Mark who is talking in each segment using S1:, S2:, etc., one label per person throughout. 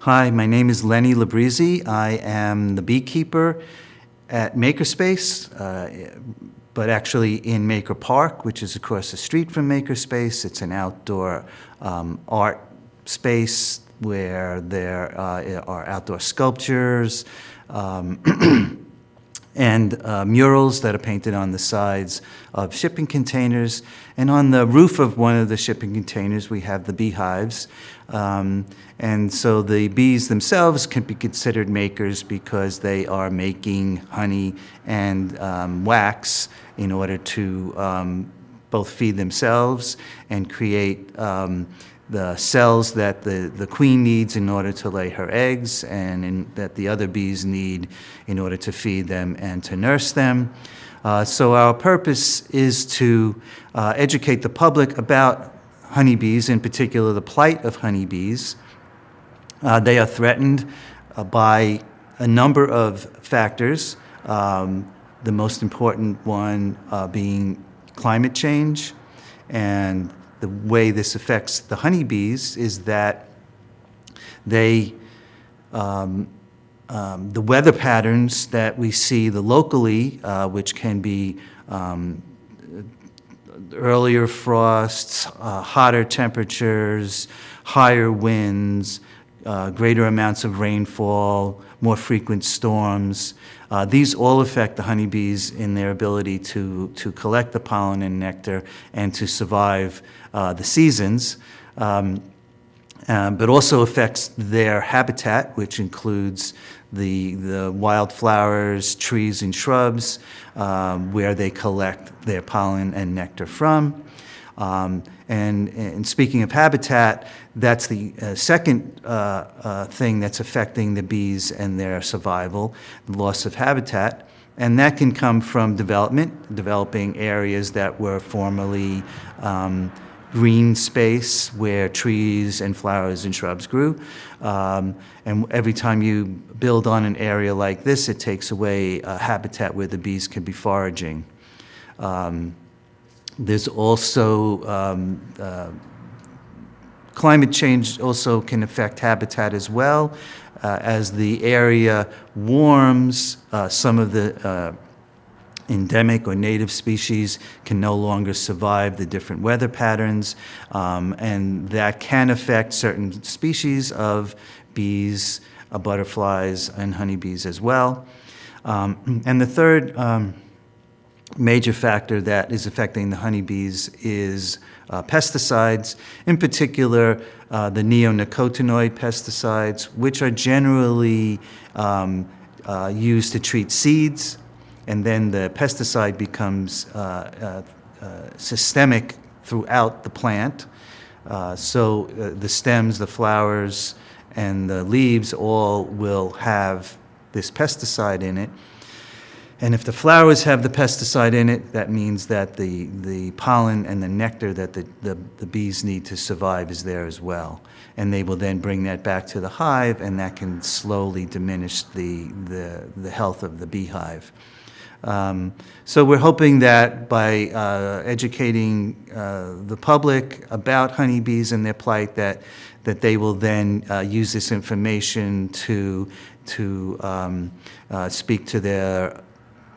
S1: Hi, my name is Lenny Librizzi. I am the beekeeper at MakerSpace, but actually in Maker Park, which is across the street from MakerSpace. It's an outdoor art space where there are outdoor sculptures and murals that are painted on the sides of shipping containers. And on the roof of one of the shipping containers, we have the beehives. And so the bees themselves can be considered makers because they are making honey and wax in order to both feed themselves and create the cells that the queen needs in order to lay her eggs and that the other bees need in order to feed them and to nurse them. So our purpose is to educate the public about honeybees, in particular the plight of honeybees. They are threatened by a number of factors, the most important one being climate change. And the way this affects the honeybees is that they, the weather patterns that we see locally, which can be earlier frosts, hotter temperatures, higher winds, greater amounts of rainfall, more frequent storms. These all affect the honeybees in their ability to collect the pollen and nectar and to survive the seasons, but also affects their habitat, which includes the wildflowers, trees, and shrubs where they collect their pollen and nectar from. And speaking of habitat, that's the second thing that's affecting the bees and their survival, the loss of habitat. And that can come from developing areas that were formerly green space where trees and flowers and shrubs grew. And every time you build on an area like this, it takes away a habitat where the bees can be foraging. There's also climate change also can affect habitat as well. As the area warms, some of the endemic or native species can no longer survive the different weather patterns, and that can affect certain species of bees, butterflies, and honeybees as well. And the third major factor that is affecting the honeybees is pesticides, in particular the neonicotinoid pesticides, which are generally used to treat seeds, and then the pesticide becomes systemic throughout the plant. So the stems, the flowers, and the leaves all will have this pesticide in it. And if the flowers have the pesticide in it, that means that the pollen and the nectar that the bees need to survive is there as well. And they will then bring that back to the hive, and that can slowly diminish the health of the beehive. So we're hoping that by educating the public about honeybees and their plight, that they will then use this information to speak to their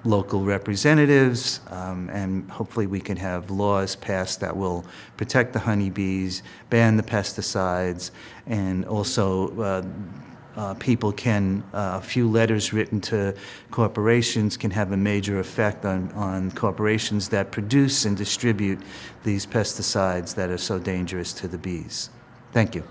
S1: local representatives, and hopefully we can have laws passed that will protect the honeybees, ban the pesticides, and also people can, a few letters written to corporations can have a major effect on corporations that produce and distribute these pesticides that are so dangerous to the bees. Thank you.